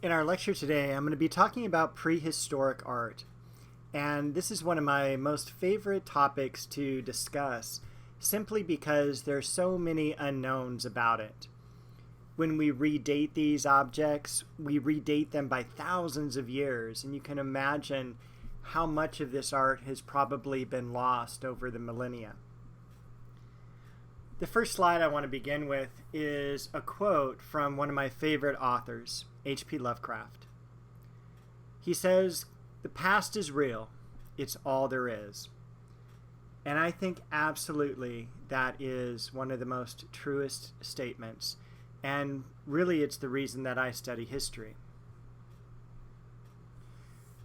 In our lecture today, I'm going to be talking about prehistoric art. And this is one of my most favorite topics to discuss, simply because there's so many unknowns about it. When we redate these objects, we redate them by thousands of years, and you can imagine how much of this art has probably been lost over the millennia. The first slide I want to begin with is a quote from one of my favorite authors, H.P. Lovecraft. He says, "The past is real. It's all there is." And I think absolutely that is one of the most truest statements. And really it's the reason that I study history.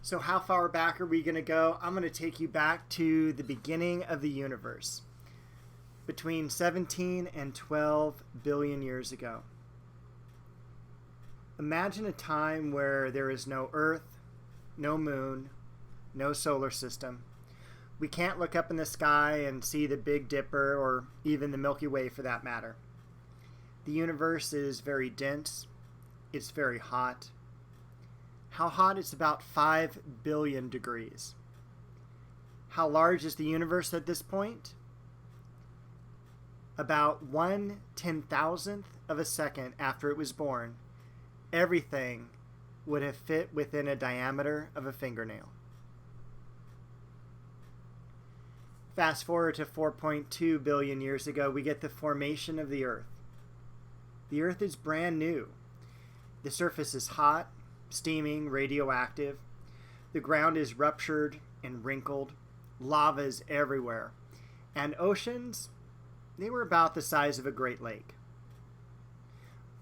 So how far back are we going to go? I'm going to take you back to the beginning of the universe, between 17 and 12 billion years ago. Imagine a time where there is no Earth, no moon, no solar system. We can't look up in the sky and see the Big Dipper or even the Milky Way for that matter. The universe is very dense. It's very hot. How hot? It's about 5 billion degrees. How large is the universe at this point? About 1/10,000th of a second after it was born, everything would have fit within a diameter of a fingernail. Fast forward to 4.2 billion years ago, we get the formation of the Earth. The Earth is brand new. The surface is hot, steaming, radioactive. The ground is ruptured and wrinkled. Lava is everywhere. And oceans, they were about the size of a Great Lake.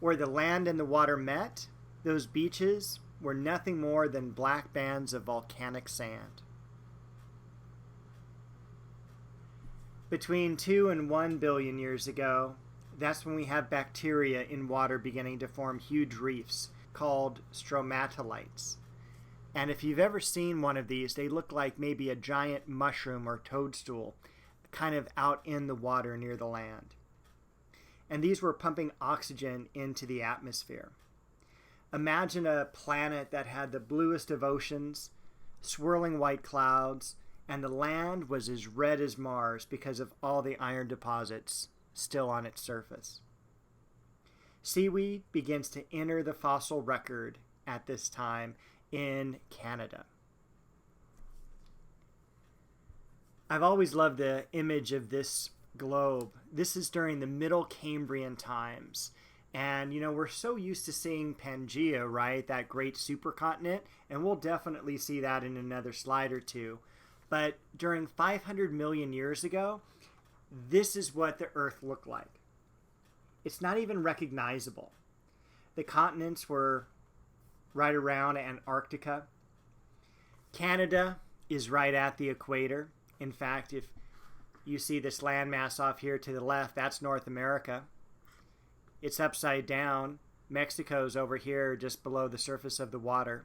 Where the land and the water met, those beaches were nothing more than black bands of volcanic sand. Between 2 and 1 billion years ago, that's when we have bacteria in water beginning to form huge reefs called stromatolites. And if you've ever seen one of these, they look like maybe a giant mushroom or toadstool kind of out in the water near the land. And these were pumping oxygen into the atmosphere. Imagine a planet that had the bluest of oceans, swirling white clouds, and the land was as red as Mars because of all the iron deposits still on its surface. Seaweed begins to enter the fossil record at this time in Canada. I've always loved the image of this globe. This is during the Middle Cambrian times. And, you know, we're so used to seeing Pangea, right? That great supercontinent. And we'll definitely see that in another slide or two. But during 500 million years ago, this is what the Earth looked like. It's not even recognizable. The continents were right around Antarctica. Canada is right at the equator. In fact, if you see this landmass off here to the left, that's North America. It's upside down. Mexico's over here just below the surface of the water.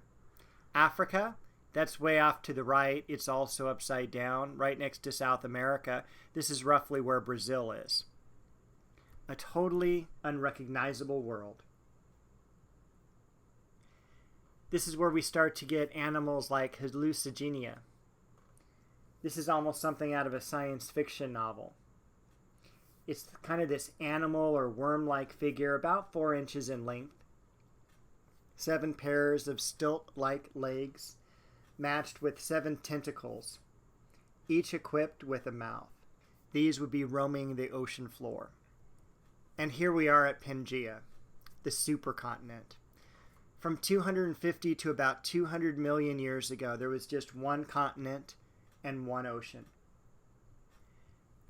Africa, that's way off to the right. It's also upside down, right next to South America. This is roughly where Brazil is. A totally unrecognizable world. This is where we start to get animals like HALLUCIGENIA. This is almost something out of a science fiction novel. It's kind of this animal or worm-like figure about 4 inches in length. 7 pairs of stilt-like legs matched with 7 tentacles, each equipped with a mouth. These would be roaming the ocean floor. And here we are at Pangea, the supercontinent. From 250 to about 200 million years ago, there was just one continent and one ocean.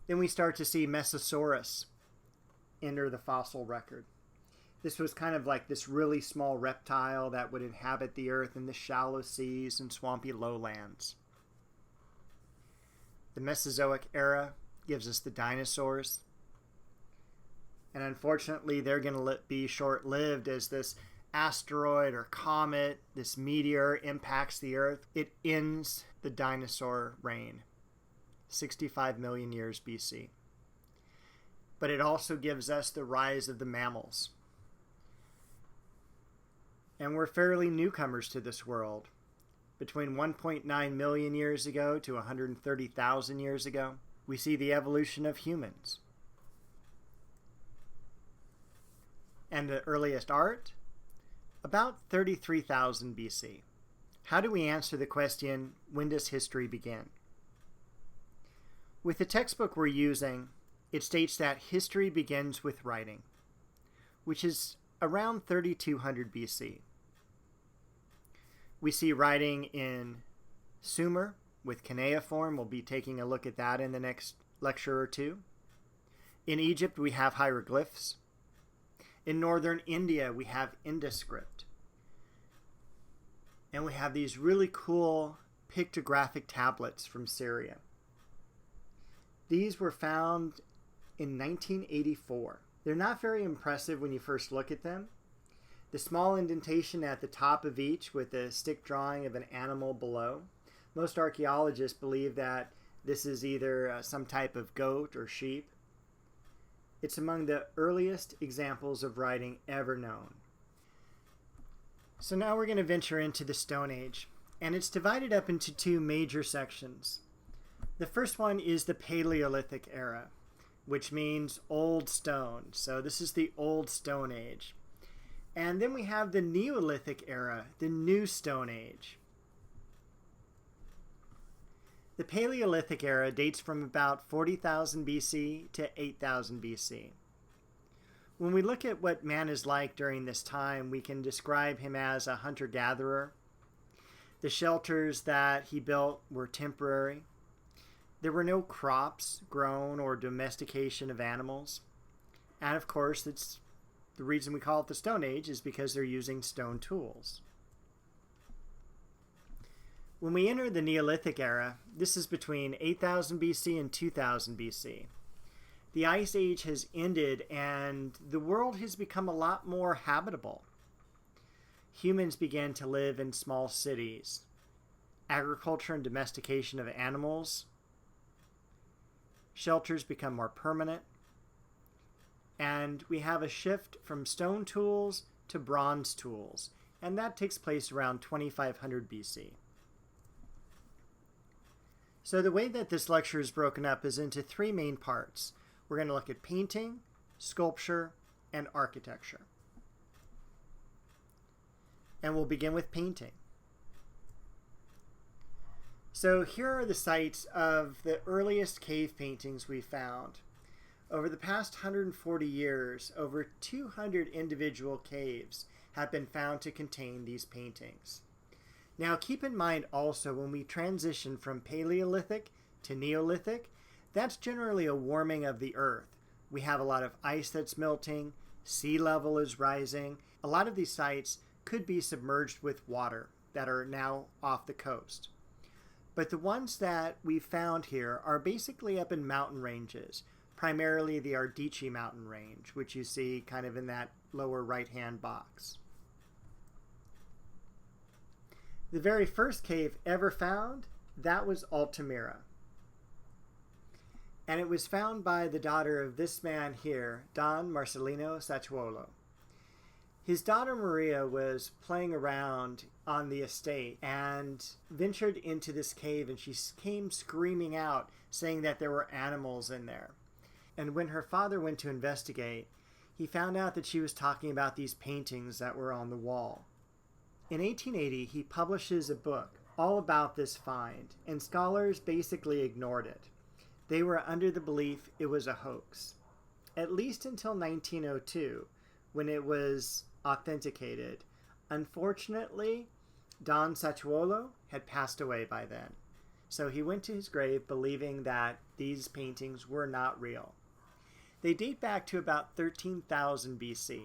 Then we start to see Mesosaurus enter the fossil record. This was kind of like this really small reptile that would inhabit the earth in the shallow seas and swampy lowlands. The Mesozoic era gives us the dinosaurs. And unfortunately, they're going to be short-lived as this asteroid or comet, this meteor, impacts the earth. It ends the dinosaur reign, 65 million years BC. But it also gives us the rise of the mammals. And we're fairly newcomers to this world. Between 1.9 million years ago to 130,000 years ago, we see the evolution of humans. And the earliest art? About 33,000 BC. How do we answer the question, when does history begin? With the textbook we're using, it states that history begins with writing, which is around 3200 BC. We see writing in Sumer with cuneiform. We'll be taking a look at that in the next lecture or two. In Egypt, we have hieroglyphs. In northern India, we have Indus script. And we have these really cool pictographic tablets from Syria. These were found in 1984. They're not very impressive when you first look at them. The small indentation at the top of each with a stick drawing of an animal below. Most archaeologists believe that this is either some type of goat or sheep. It's among the earliest examples of writing ever known. So now we're going to venture into the Stone Age, and it's divided up into two major sections. The first one is the Paleolithic era, which means old stone. So this is the Old Stone Age. And then we have the Neolithic era, the New Stone Age. The Paleolithic era dates from about 40,000 BC to 8,000 BC. When we look at what man is like during this time, we can describe him as a hunter-gatherer. The shelters that he built were temporary. There were no crops grown or domestication of animals. And of course, it's the reason we call it the Stone Age is because they're using stone tools. When we enter the Neolithic era, this is between 8,000 BC and 2000 BC. The Ice Age has ended and the world has become a lot more habitable. Humans began to live in small cities. Agriculture and domestication of animals. Shelters become more permanent. And we have a shift from stone tools to bronze tools, and that takes place around 2500 BC. So the way that this lecture is broken up is into three main parts. We're going to look at painting, sculpture, and architecture. And we'll begin with painting. So here are the sites of the earliest cave paintings we found. Over the past 140 years, over 200 individual caves have been found to contain these paintings. Now keep in mind also when we transition from Paleolithic to Neolithic, that's generally a warming of the earth. We have a lot of ice that's melting, sea level is rising. A lot of these sites could be submerged with water that are now off the coast. But the ones that we found here are basically up in mountain ranges, primarily the Ardici mountain range, which you see kind of in that lower right-hand box. The very first cave ever found, that was Altamira. And it was found by the daughter of this man here, Don Marcelino Sacchuolo. His daughter Maria was playing around on the estate and ventured into this cave, and she came screaming out, saying that there were animals in there. And when her father went to investigate, he found out that she was talking about these paintings that were on the wall. In 1880, he publishes a book all about this find, and scholars basically ignored it. They were under the belief it was a hoax, at least until 1902, when it was authenticated. Unfortunately, Don Sacchuolo had passed away by then, so he went to his grave believing that these paintings were not real. They date back to about 13,000 BC.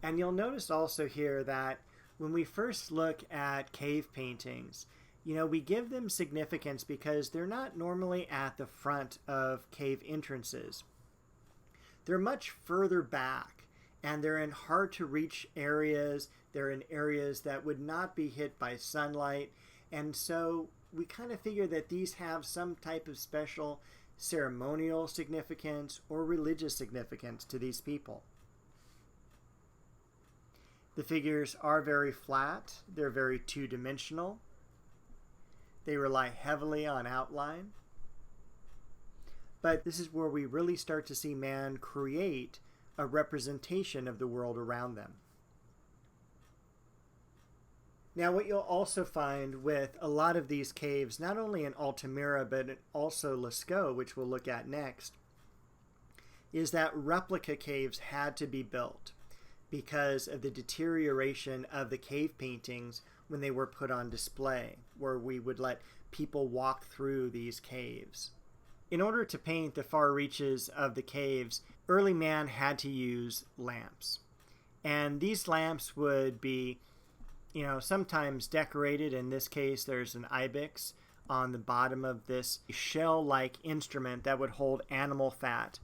And you'll notice also here that when we first look at cave paintings, we give them significance because they're not normally at the front of cave entrances. They're much further back, and they're in hard-to-reach areas. They're in areas that would not be hit by sunlight, and so we kind of figure that these have some type of special ceremonial significance or religious significance to these people. The figures are very flat. They're very two-dimensional. They rely heavily on outline. But this is where we really start to see man create a representation of the world around them. Now, what you'll also find with a lot of these caves, not only in Altamira, but also Lascaux, which we'll look at next, is that replica caves had to be built because of the deterioration of the cave paintings when they were put on display, where we would let people walk through these caves. In order to paint the far reaches of the caves, early man had to use lamps. And these lamps would be, sometimes decorated. In this case, there's an IBEX on the bottom of this shell-like instrument that would hold animal fat.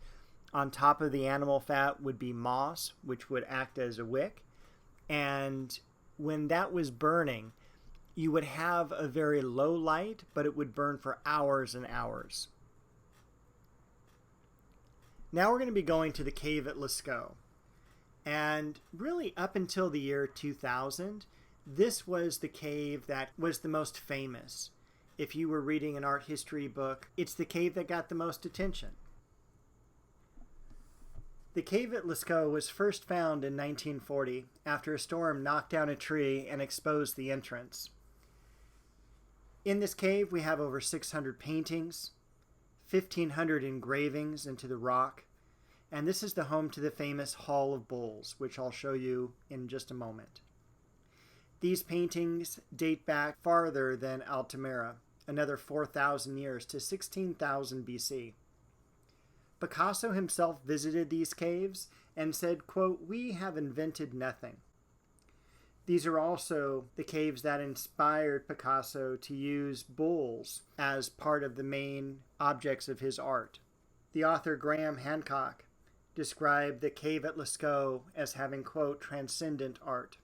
On top of the animal fat would be moss, which would act as a wick. And when that was burning, you would have a very low light, but it would burn for hours and hours. Now we're going to be going to the cave at Lascaux. And really up until the year 2000, this was the cave that was the most famous. If you were reading an art history book, it's the cave that got the most attention. The cave at Lascaux was first found in 1940 after a storm knocked down a tree and exposed the entrance. In this cave we have over 600 paintings, 1,500 engravings into the rock, and this is the home to the famous Hall of Bulls, which I'll show you in just a moment. These paintings date back farther than Altamira, another 4,000 years to 16,000 BC. Picasso himself visited these caves and said, quote, "We have invented nothing." These are also the caves that inspired Picasso to use bulls as part of the main objects of his art. The author Graham Hancock described the cave at Lascaux as having, quote, "transcendent art."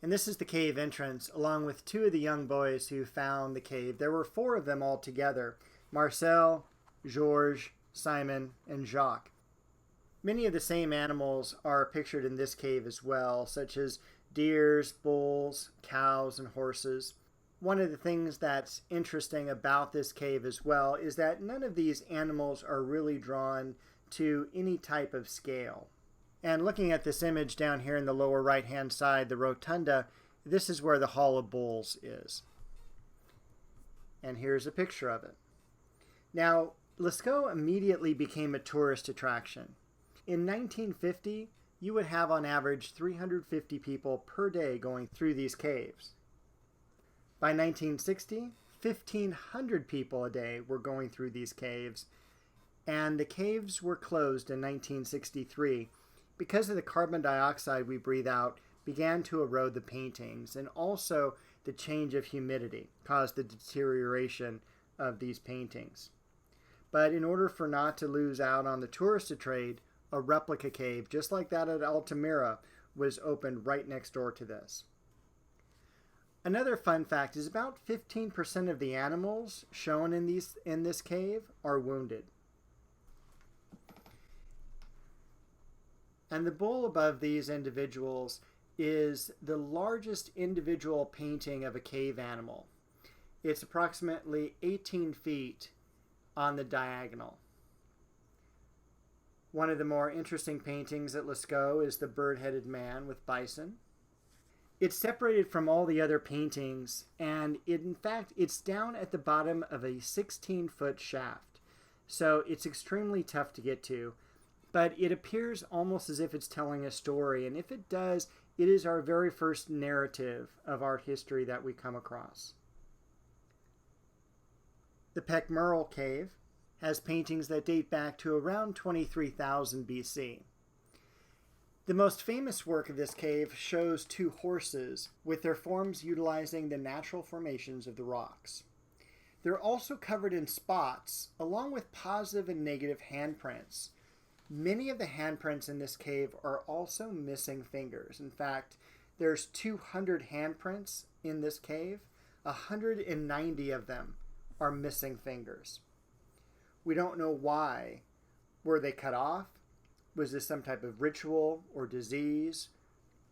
And this is the cave entrance, along with two of the young boys who found the cave. There were 4 of them all together: Marcel, Georges, Simon, and Jacques. Many of the same animals are pictured in this cave as well, such as deers, bulls, cows, and horses. One of the things that's interesting about this cave as well is that none of these animals are really drawn to any type of scale. And looking at this image down here in the lower right-hand side, the rotunda, this is where the Hall of Bulls is. And here's a picture of it. Now, Lascaux immediately became a tourist attraction. In 1950, you would have on average 350 people per day going through these caves. By 1960, 1,500 people a day were going through these caves, and the caves were closed in 1963 because of the carbon dioxide we breathe out began to erode the paintings, and also the change of humidity caused the deterioration of these paintings. But in order for not to lose out on the tourist trade, a replica cave, just like that at Altamira, was opened right next door to this. Another fun fact is about 15% of the animals shown in this cave are wounded. And the bull above these individuals is the largest individual painting of a cave animal. It's approximately 18 feet on the diagonal. One of the more interesting paintings at Lascaux is the bird-headed man with bison. It's separated from all the other paintings, and in fact it's down at the bottom of a 16-foot shaft. So it's extremely tough to get to, but it appears almost as if it's telling a story, and if it does, it is our very first narrative of art history that we come across. The PECH-MERLE cave has paintings that date back to around 23,000 BC. The most famous work of this cave shows 2 horses with their forms utilizing the natural formations of the rocks. They're also covered in spots, along with positive and negative handprints. Many of the handprints in this cave are also missing fingers. In fact, there's 200 handprints in this cave. 190 of them are missing fingers. We don't know why. Were they cut off? Was this some type of ritual or disease?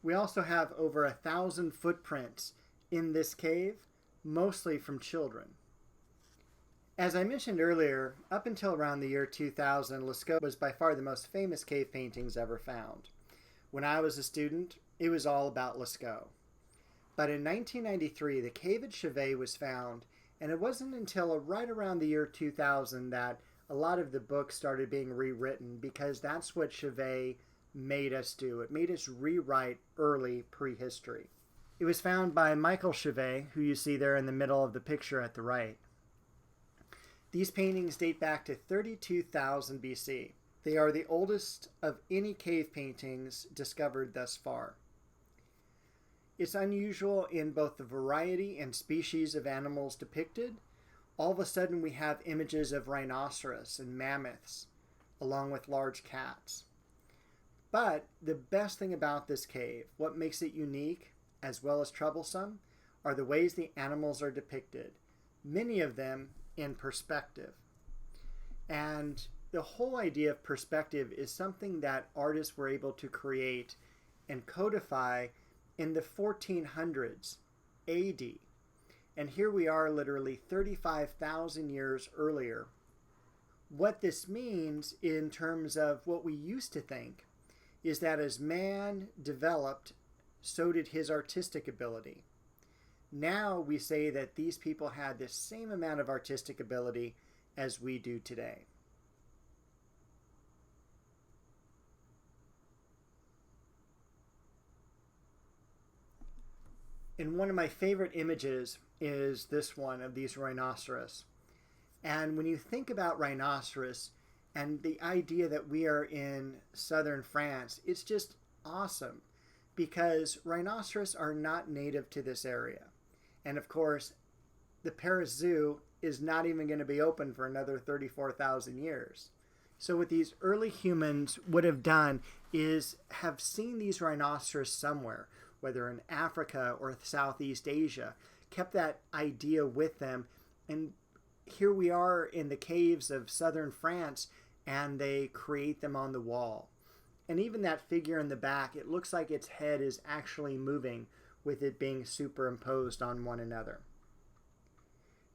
We also have over 1,000 footprints in this cave, mostly from children. As I mentioned earlier, up until around the year 2000, LASCAUX was by far the most famous cave paintings ever found. When I was a student, it was all about LASCAUX. But in 1993, the cave at CHAUVET was found, and it wasn't until right around the year 2000 that a lot of the books started being rewritten, because that's what CHAUVET made us do. It made us rewrite early prehistory. It was found by Michael Chauvet, who you see there in the middle of the picture at the right. These paintings date back to 32,000 BC. They are the oldest of any cave paintings discovered thus far. It's unusual in both the variety and species of animals depicted. All of a sudden we have images of rhinoceros and mammoths, along with large cats. But the best thing about this cave, what makes it unique as well as troublesome, are the ways the animals are depicted, many of them in perspective. And the whole idea of perspective is something that artists were able to create and codify in the 1400s AD. And here we are literally 35,000 years earlier. What this means in terms of what we used to think is that as man developed, so did his artistic ability. Now we say that these people had the same amount of artistic ability as we do today. And one of my favorite images is this one of these rhinoceros. And when you think about rhinoceros and the idea that we are in southern France, it's just awesome, because rhinoceros are not native to this area. And of course, the Paris Zoo is not even going to be open for another 34,000 years. So what these early humans would have done is have seen these rhinoceros somewhere, whether in Africa or Southeast Asia, kept that idea with them. And here we are in the caves of southern France, and they create them on the wall. And even that figure in the back, it looks like its head is actually moving with it being superimposed on one another.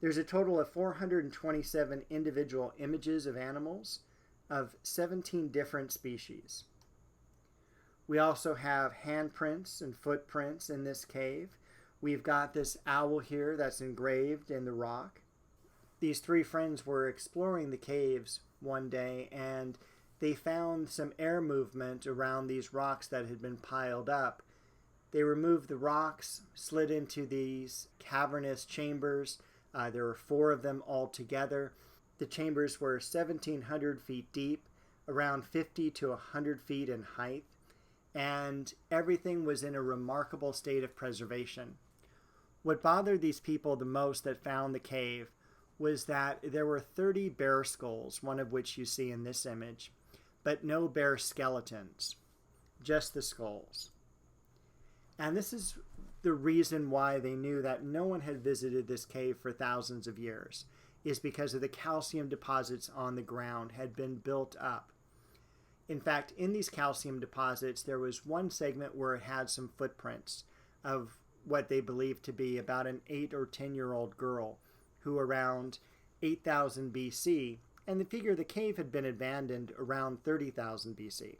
There's a total of 427 individual images of animals of 17 different species. We also have handprints and footprints in this cave. We've got this owl here that's engraved in the rock. These three friends were exploring the caves one day, and they found some air movement around these rocks that had been piled up. They removed the rocks, slid into these cavernous chambers. There were 4 of them all together. The chambers were 1,700 feet deep, around 50 to 100 feet in height, and everything was in a remarkable state of preservation. What bothered these people the most that found the cave was that there were 30 bear skulls, one of which you see in this image, but no bear skeletons, just the skulls. And this is the reason why they knew that no one had visited this cave for thousands of years, is because of the calcium deposits on the ground had been built up. In fact, in these calcium deposits, there was one segment where it had some footprints of what they believed to be about an 8 or 10-year-old girl who around 8,000 BC, and they figure the cave had been abandoned around 30,000 BC.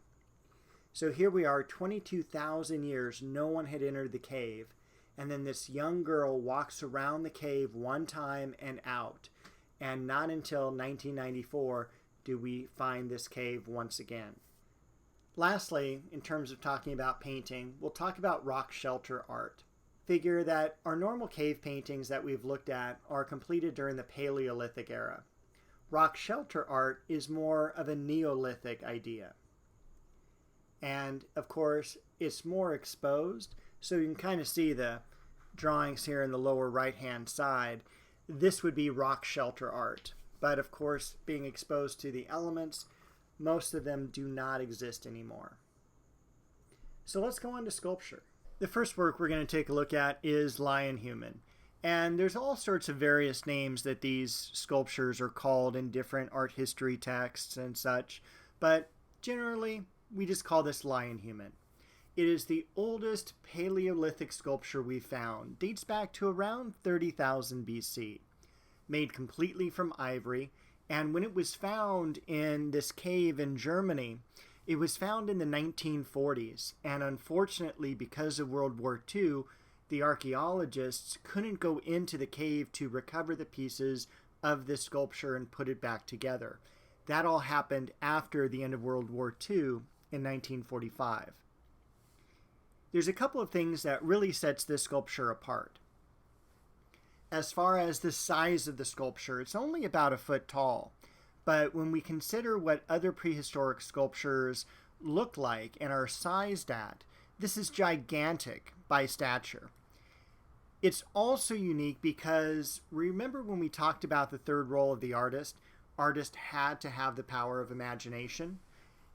So here we are, 22,000 years, no one had entered the cave, and then this young girl walks around the cave one time and out, and not until 1994 do we find this cave once again. Lastly, in terms of talking about painting, we'll talk about rock shelter art. Figure that our normal cave paintings that we've looked at are completed during the Paleolithic era. Rock shelter art is more of a Neolithic idea. And of course, it's more exposed, so you can kind of see the drawings here in the lower right-hand side. This would be rock shelter art. But of course, being exposed to the elements, most of them do not exist anymore. So let's go on to sculpture. The first work we're going to take a look at is Lion Human. And there's all sorts of various names that these sculptures are called in different art history texts and such, but generally we just call this Lion Human. It is the oldest Paleolithic sculpture we've found. Dates back to around 30,000 BC. Made completely from ivory, and when it was found in this cave in Germany, it was found in the 1940s, and unfortunately, because of World War II, the archaeologists couldn't go into the cave to recover the pieces of this sculpture and put it back together. That all happened after the end of World War II in 1945. There's a couple of things that really sets this sculpture apart. As far as the size of the sculpture, it's only about a foot tall. But when we consider what other prehistoric sculptures look like and are sized at, this is gigantic by stature. It's also unique because remember when we talked about the third role of the artist? Artist had to have the power of imagination.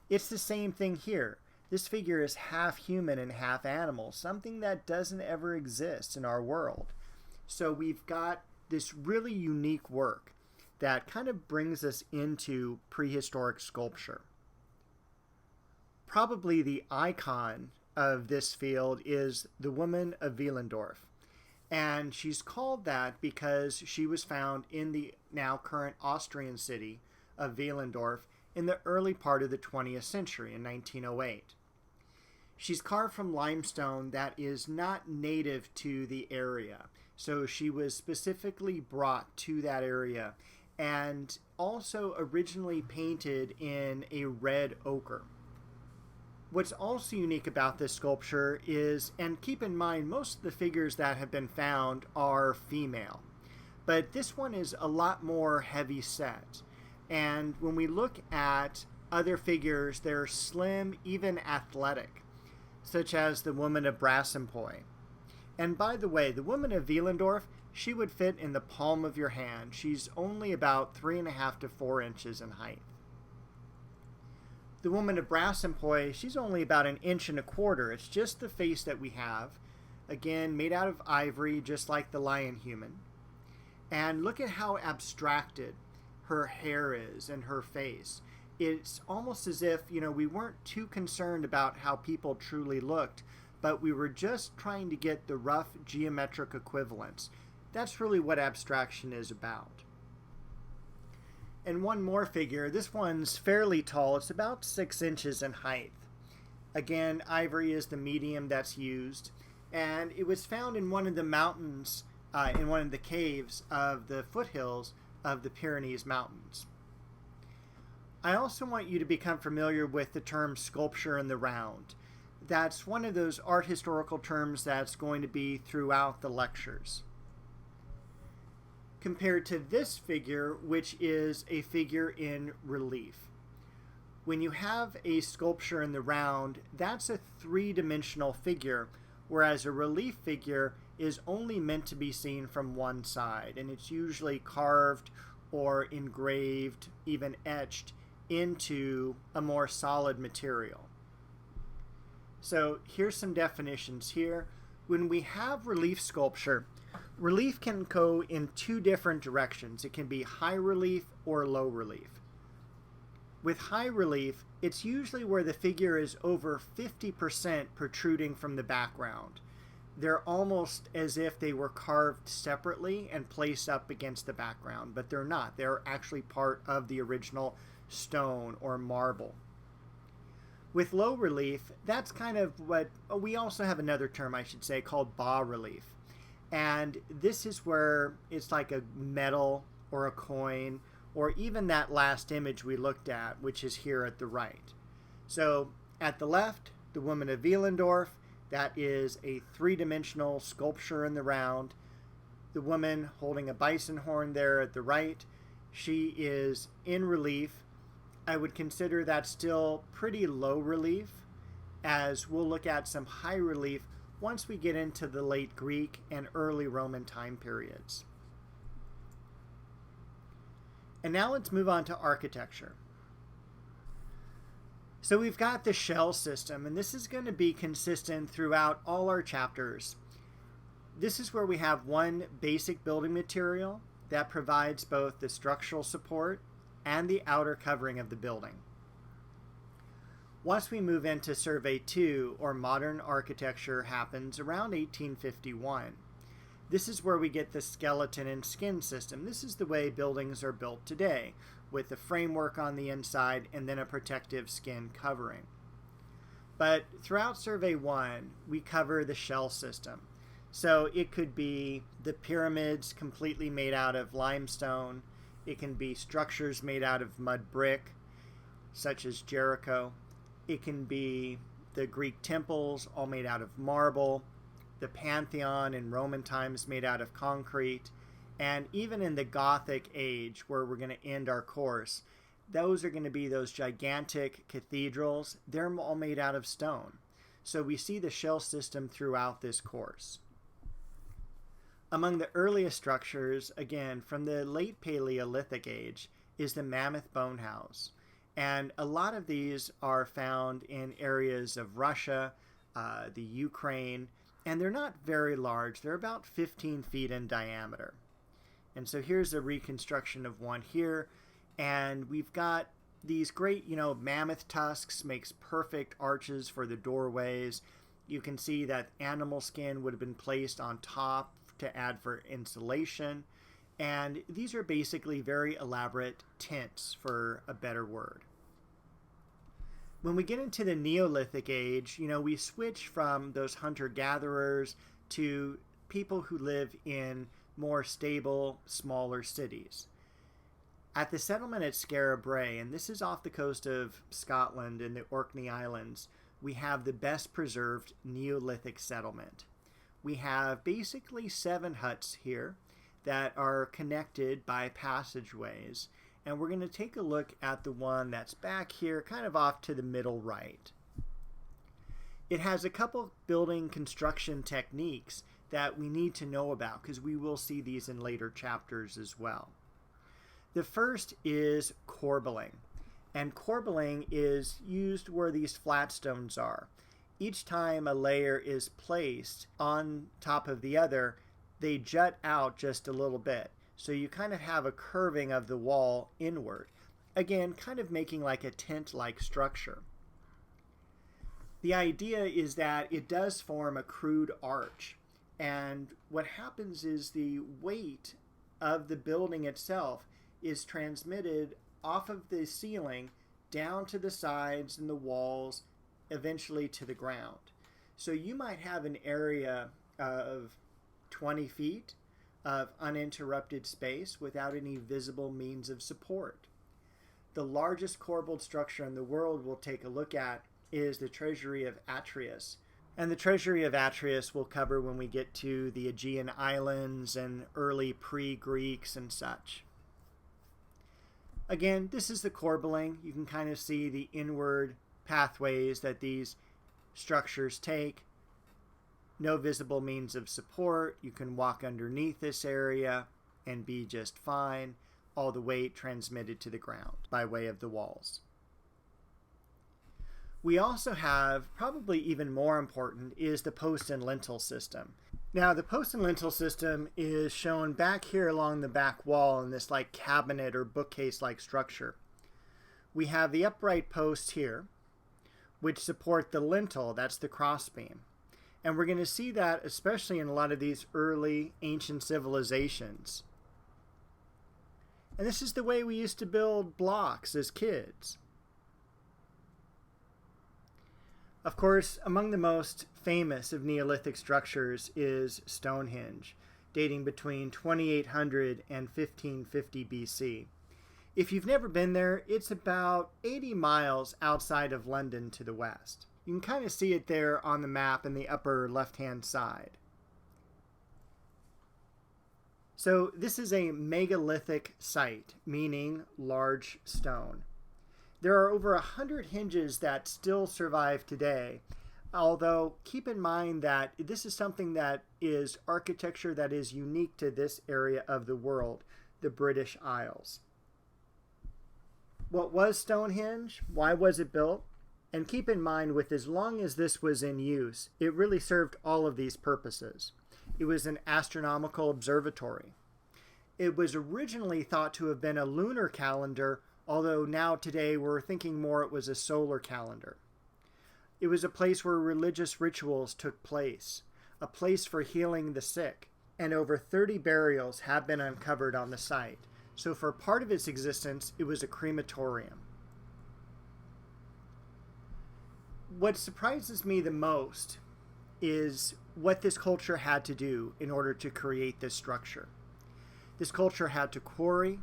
It's the same thing here. This figure is half human and half animal, something that doesn't ever exist in our world. So we've got this really unique work that kind of brings us into prehistoric sculpture. Probably the icon of this field is the woman of Willendorf. And she's called that because she was found in the now current Austrian city of Willendorf in the early part of the 20th century in 1908. She's carved from limestone that is not native to the area. So she was specifically brought to that area and also originally painted in a red ochre. What's also unique about this sculpture is, and keep in mind, most of the figures that have been found are female, but this one is a lot more heavy set. And when we look at other figures, they're slim, even athletic, such as the woman of Brassempoy. And by the way, the woman of Willendorf, she would fit in the palm of your hand. She's only about 3.5 to 4 inches in height. The woman of Brassempoy, she's only about 1.25 inches. It's just the face that we have. Again, made out of ivory, just like the lion human. And look at how abstracted her hair is and her face. It's almost as if, we weren't too concerned about how people truly looked, but we were just trying to get the rough geometric equivalents. That's really what abstraction is about. And one more figure. This one's fairly tall. It's about 6 inches in height. Again, ivory is the medium that's used. And it was found in one of the mountains, in one of the caves of the foothills of the Pyrenees Mountains. I also want you to become familiar with the term sculpture in the round. That's one of those art historical terms that's going to be throughout the lectures. Compared to this figure, which is a figure in relief. When you have a sculpture in the round, that's a three-dimensional figure, whereas a relief figure is only meant to be seen from one side, and it's usually carved or engraved, even etched, into a more solid material. So here's some definitions here. When we have relief sculpture, relief can go in two different directions. It can be high relief or low relief. With high relief, it's usually where the figure is over 50% protruding from the background. They're almost as if they were carved separately and placed up against the background, but they're not. They're actually part of the original stone or marble. With low relief, that's kind of what, we also have another term I should say called bas relief. And this is where it's like a medal or a coin, or even that last image we looked at, which is here at the right. So at the left, the woman of Willendorf, that is a three-dimensional sculpture in the round. The woman holding a bison horn there at the right, she is in relief. I would consider that still pretty low relief, as we'll look at some high relief once we get into the late Greek and early Roman time periods. And now let's move on to architecture. So we've got the shell system, and this is going to be consistent throughout all our chapters. This is where we have one basic building material that provides both the structural support and the outer covering of the building. Once we move into Survey 2, or modern architecture, happens around 1851. This is where we get the skeleton and skin system. This is the way buildings are built today, with the framework on the inside and then a protective skin covering. But throughout Survey 1, we cover the shell system. So it could be the pyramids completely made out of limestone. It can be structures made out of mud brick, such as Jericho. It can be the Greek temples, all made out of marble, the Pantheon in Roman times made out of concrete, and even in the Gothic age, where we're going to end our course, those are going to be those gigantic cathedrals. They're all made out of stone. So we see the shell system throughout this course. Among the earliest structures, again, from the late Paleolithic age, is the Mammoth Bone House. And a lot of these are found in areas of Russia, the Ukraine, and they're not very large. They're about 15 feet in diameter. And so here's a reconstruction of one here. And we've got these great, mammoth tusks, makes perfect arches for the doorways. You can see that animal skin would have been placed on top to add for insulation. And these are basically very elaborate tents, for a better word. When we get into the Neolithic age, we switch from those hunter-gatherers to people who live in more stable, smaller cities. At the settlement at SKARA, BRAE, and this is off the coast of Scotland in the Orkney Islands, we have the best preserved Neolithic settlement. We have basically 7 huts here that are connected by passageways, and we're going to take a look at the one that's back here, kind of off to the middle right. It has a couple building construction techniques that we need to know about, because we will see these in later chapters as well. The first is corbelling, and corbelling is used where these flat stones are. Each time a layer is placed on top of the other, they jut out just a little bit. So you kind of have a curving of the wall inward. Again, kind of making like a tent-like structure. The idea is that it does form a crude arch. And what happens is the weight of the building itself is transmitted off of the ceiling down to the sides and the walls, eventually to the ground. So you might have an area of 20 feet of uninterrupted space without any visible means of support. The largest corbelled structure in the world we'll take a look at is the Treasury of Atreus. And the Treasury of Atreus we'll cover when we get to the Aegean Islands and early pre-Greeks and such. Again, this is the corbelling. You can kind of see the inward pathways that these structures take. No visible means of support. You can walk underneath this area and be just fine. All the weight transmitted to the ground by way of the walls. We also have, probably even more important, is the post and lintel system. Now, the post and lintel system is shown back here along the back wall in this like cabinet or bookcase-like structure. We have the upright posts here, which support the lintel, that's the crossbeam. And we're going to see that especially in a lot of these early ancient civilizations. And this is the way we used to build blocks as kids. Of course, among the most famous of Neolithic structures is Stonehenge, dating between 2800 and 1550 BC. If you've never been there, it's about 80 miles outside of London to the west. You can kind of see it there on the map in the upper left-hand side. So this is a megalithic site, meaning large stone. There are over 100 hinges that still survive today, although keep in mind that this is something that is architecture that is unique to this area of the world, the British Isles. What was Stonehenge? Why was it built? And keep in mind, with as long as this was in use, it really served all of these purposes. It was an astronomical observatory. It was originally thought to have been a lunar calendar, although now today we're thinking more it was a solar calendar. It was a place where religious rituals took place, a place for healing the sick, and over 30 burials have been uncovered on the site. So for part of its existence, it was a crematorium. What surprises me the most is what this culture had to do in order to create this structure. This culture had to quarry,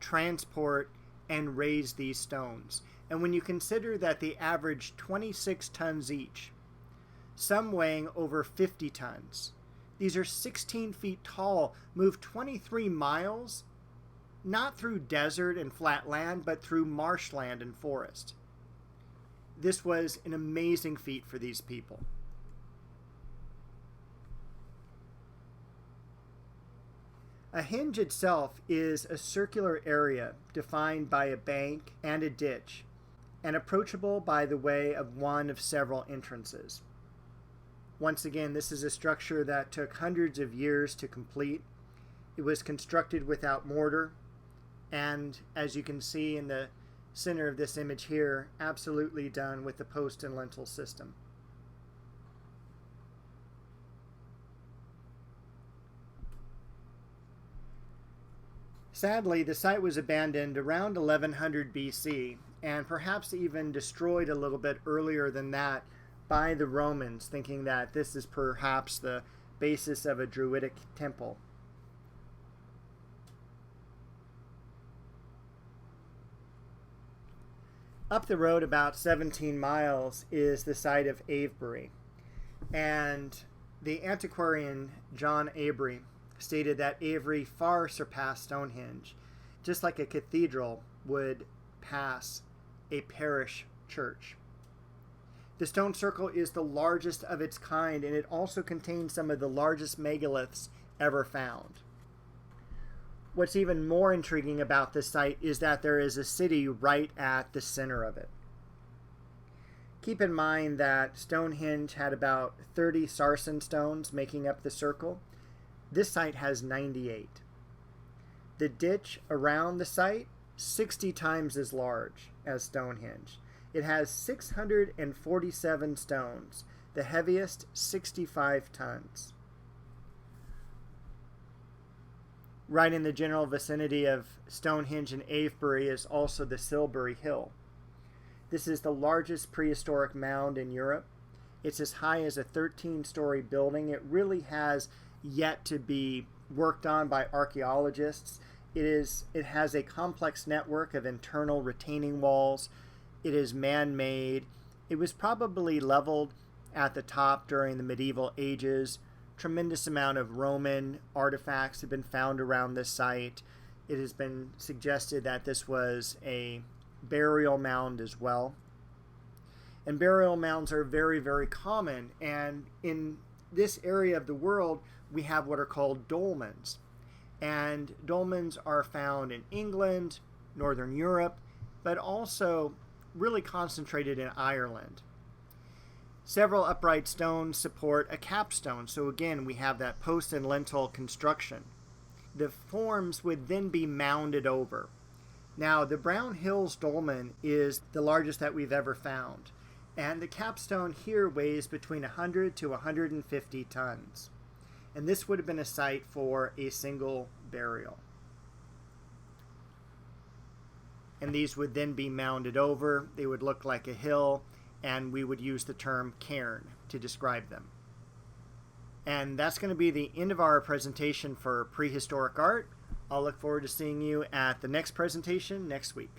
transport, and raise these stones. And when you consider that they averaged 26 tons each, some weighing over 50 tons, these are 16 feet tall, moved 23 miles, not through desert and flat land, but through marshland and forest. This was an amazing feat for these people. A henge itself is a circular area defined by a bank and a ditch, and approachable by the way of one of several entrances. Once again, this is a structure that took hundreds of years to complete. It was constructed without mortar, and as you can see in the center of this image here, absolutely done with the post and lintel system. Sadly, the site was abandoned around 1100 BC, and perhaps even destroyed a little bit earlier than that by the Romans, thinking that this is perhaps the basis of a Druidic temple. Up the road about 17 miles is the site of AVEBURY, and the antiquarian John Avery stated that Avery far surpassed Stonehenge, just like a cathedral would pass a parish church. The stone circle is the largest of its kind, and it also contains some of the largest megaliths ever found. What's even more intriguing about this site is that there is a city right at the center of it. Keep in mind that Stonehenge had about 30 sarsen stones making up the circle. This site has 98. The ditch around the site, 60 times as large as Stonehenge. It has 647 stones, the heaviest 65 tons. Right in the general vicinity of Stonehenge and Avebury is also the SILBURY Hill. This is the largest prehistoric mound in Europe. It's as high as a 13-story building. It really has yet to be worked on by archaeologists. It has a complex network of internal retaining walls. It is man-made. It was probably leveled at the top during the medieval ages. Tremendous amount of Roman artifacts have been found around this site. It has been suggested that this was a burial mound as well. And burial mounds are very, very common. And in this area of the world, we have what are called dolmens. And dolmens are found in England, Northern Europe, but also really concentrated in Ireland. Several upright stones support a capstone, so again we have that post and lintel construction. The forms would then be mounded over. Now the Brown Hills dolmen is the largest that we've ever found, and the capstone here weighs between 100 to 150 tons. And this would have been a site for a single burial. And these would then be mounded over. They would look like a hill, and we would use the term cairn to describe them. And that's going to be the end of our presentation for prehistoric art. I'll look forward to seeing you at the next presentation next week.